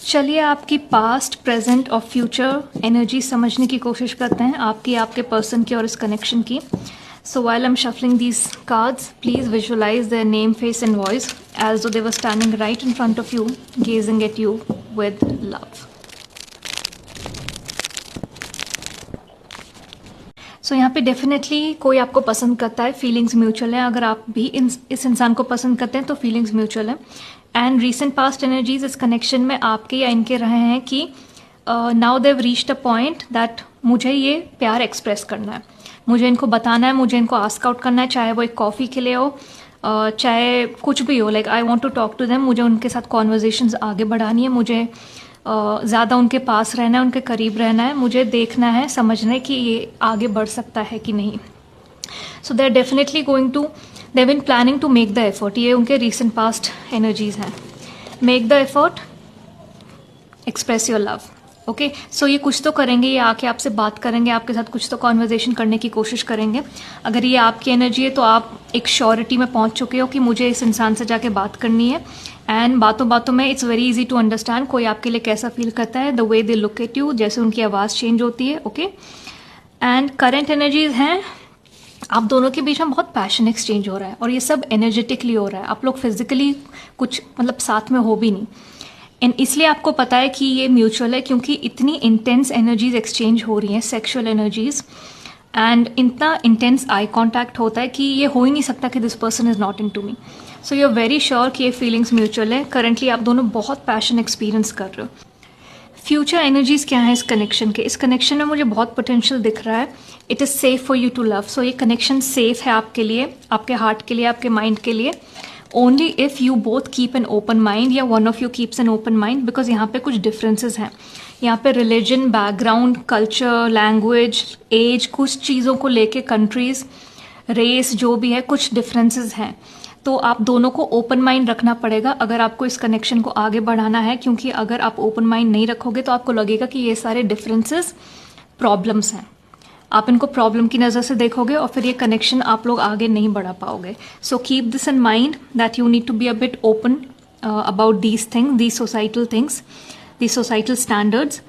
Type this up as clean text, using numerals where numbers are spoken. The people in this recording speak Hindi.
चलिए आपकी पास्ट, प्रेजेंट और फ्यूचर एनर्जी समझने की कोशिश करते हैं, आपके पर्सन की और इस कनेक्शन की. So while I'm shuffling these cards, please visualize their name, face and voice as though they were standing right in front of you, gazing at you with love. So यहाँ पे डेफिनेटली कोई आपको पसंद करता है, फीलिंग्स म्यूचुअल है. अगर आप भी इस इंसान को पसंद करते हैं तो फीलिंग्स म्यूचुअल है. एंड रीसेंट पास्ट एनर्जीज इस कनेक्शन में आपके या इनके रहे हैं कि now they've reached a point that मुझे ये प्यार एक्सप्रेस करना है, मुझे इनको बताना है, मुझे इनको आस्क आउट करना है, चाहे वो एक कॉफ़ी के लिए हो, चाहे कुछ भी हो. Like I want to talk to them, मुझे उनके साथ कॉन्वर्जेशंस आगे बढ़ानी है, मुझे ज़्यादा उनके पास रहना है, उनके करीब रहना है, मुझे देखना है, समझना है कि ये आगे बढ़ सकता है कि नहीं. So they are definitely going to, they have been planning to make the effort. ये उनके रीसेंट पास्ट एनर्जीज हैं. Make the effort, express your love. Okay, so ये कुछ तो करेंगे, ये आके आपसे बात करेंगे, आपके साथ कुछ तो कॉन्वर्जेशन करने की कोशिश करेंगे. अगर ये आपकी एनर्जी है तो आप एक श्योरिटी में पहुंच चुके हो कि मुझे इस इंसान से जाके बात करनी है. एंड बातों बातों में it's very easy to understand कोई आपके लिए कैसा फील करता है, the way they look at you, जैसे उनकी आवाज़ चेंज होती है. ओके, एंड करेंट एनर्जीज हैं, आप दोनों के बीच में बहुत पैशन एक्सचेंज हो रहा है और ये सब एनर्जेटिकली हो रहा है. आप लोग फिजिकली कुछ मतलब साथ में हो भी नहीं. एंड इसलिए आपको पता है कि ये म्यूचुअल है क्योंकि इतनी इंटेंस एनर्जीज एक्सचेंज हो रही हैं, सेक्सुअल एनर्जीज, एंड इतना इंटेंस आई कांटेक्ट होता है कि ये हो ही नहीं सकता कि this person is not into me. So you are very sure कि ये फीलिंग्स म्यूचुअल है. करंटली आप दोनों बहुत पैशन एक्सपीरियंस कर रहे हो. फ्यूचर एनर्जीज क्या है इस कनेक्शन के? इस कनेक्शन में मुझे बहुत पोटेंशियल दिख रहा है. It is safe for you to love. So ये कनेक्शन सेफ है आपके लिए, आपके हार्ट के लिए, आपके माइंड के लिए. Only if you both keep an open mind या one of you keeps an open mind, because यहाँ पे कुछ डिफरेंसेस हैं. यहाँ पे religion, background, culture, language, age, कुछ चीज़ों को लेके, कंट्रीज, रेस, जो भी है, कुछ डिफरेंसेस हैं. तो आप दोनों को ओपन माइंड रखना पड़ेगा अगर आपको इस कनेक्शन को आगे बढ़ाना है, क्योंकि अगर आप ओपन माइंड नहीं रखोगे तो आपको लगेगा कि ये सारे डिफरेंसेस प्रॉब्लम्स हैं. आप इनको प्रॉब्लम की नज़र से देखोगे और फिर ये कनेक्शन आप लोग आगे नहीं बढ़ा पाओगे. So keep this in mind that you need to be a bit open about these things, these societal things, these societal standards.